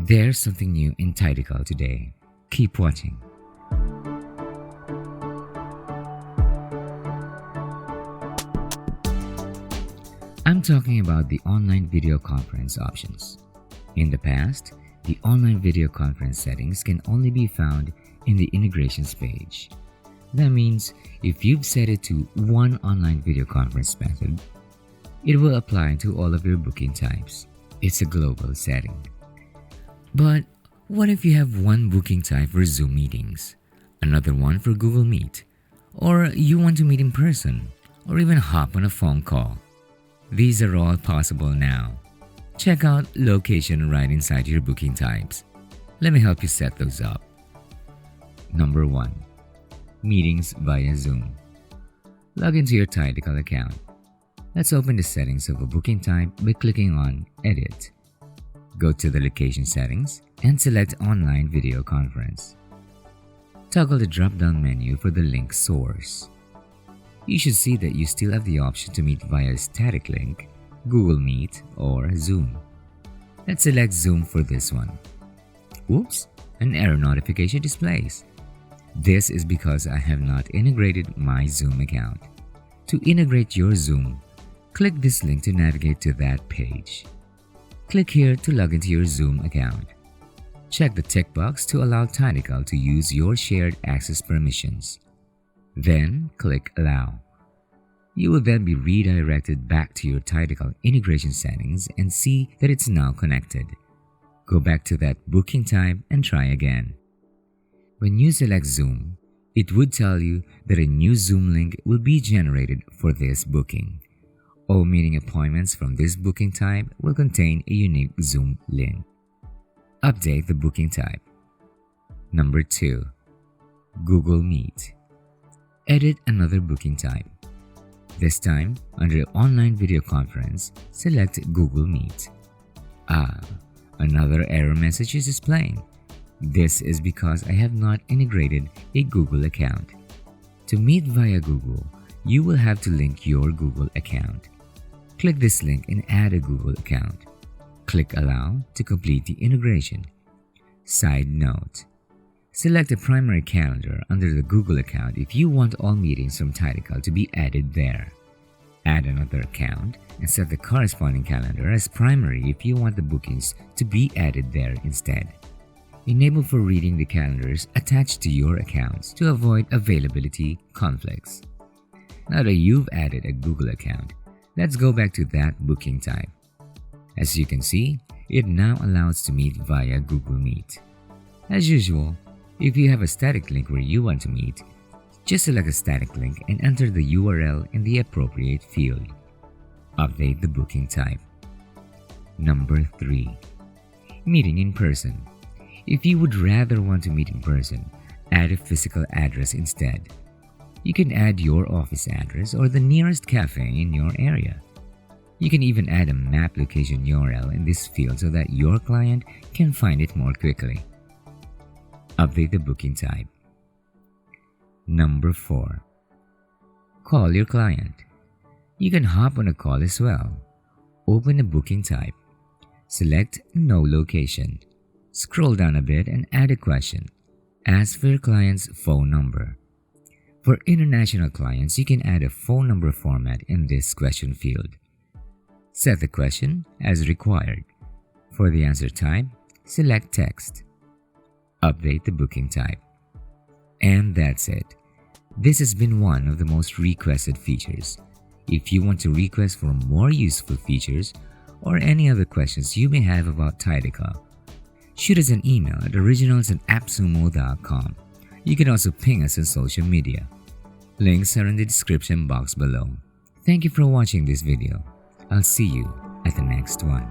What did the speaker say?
There's something new in TidyCal today. Keep watching. I'm talking about the online video conference options. In the past, the online video conference settings can only be found in the integrations page. That means if you've set it to one online video conference method, it will apply to all of your booking types. It's a global setting. But what if you have one booking type for Zoom meetings, another one for Google Meet, or you want to meet in person, or even hop on a phone call? These are all possible now. Check out location right inside your booking types. Let me help you set those up. Number 1. Meetings via Zoom. Log into your TidyCal account. Let's open the settings of a booking type by clicking on Edit. Go to the location settings and select Online Video Conference. Toggle the drop-down menu for the link source. You should see that you still have the option to meet via static link, Google Meet, or Zoom. Let's select Zoom for this one. Oops, an error notification displays. This is because I have not integrated my Zoom account. To integrate your Zoom, click this link to navigate to that page. Click here to log into your Zoom account. Check the tick box to allow TidyCal to use your shared access permissions. Then click Allow. You will then be redirected back to your TidyCal integration settings and see that it's now connected. Go back to that booking type and try again. When you select Zoom, it would tell you that a new Zoom link will be generated for this booking. All meeting appointments from this booking type will contain a unique Zoom link. Update the booking type. Number 2. Google Meet. Edit another booking type. This time, under Online Video Conference, select Google Meet. Another error message is displaying. This is because I have not integrated a Google account. To meet via Google, you will have to link your Google account. Click this link and add a Google account. Click Allow to complete the integration. Side note: select a primary calendar under the Google account if you want all meetings from TidyCal to be added there. Add another account and set the corresponding calendar as primary if you want the bookings to be added there instead. Enable for reading the calendars attached to your accounts to avoid availability conflicts. Now that you've added a Google account, let's go back to that booking type. As you can see, it now allows to meet via Google Meet. As usual, if you have a static link where you want to meet, just select a static link and enter the URL in the appropriate field. Update the booking type. Number 3. Meeting in person. If you would rather want to meet in person, add a physical address instead. You can add your office address or the nearest cafe in your area. You can even add a map location URL in this field so that your client can find it more quickly. Update the booking type. Number 4. Call your client. You can hop on a call as well. Open a booking type. Select No Location. Scroll down a bit and add a question. Ask for your client's phone number. For international clients, you can add a phone number format in this question field. Set the question as required. For the answer type, select Text. Update the booking type. And that's it. This has been one of the most requested features. If you want to request for more useful features or any other questions you may have about TidyCal, shoot us an email at originals@appsumo.com. You can also ping us on social media. Links are in the description box below. Thank you for watching this video. I'll see you at the next one.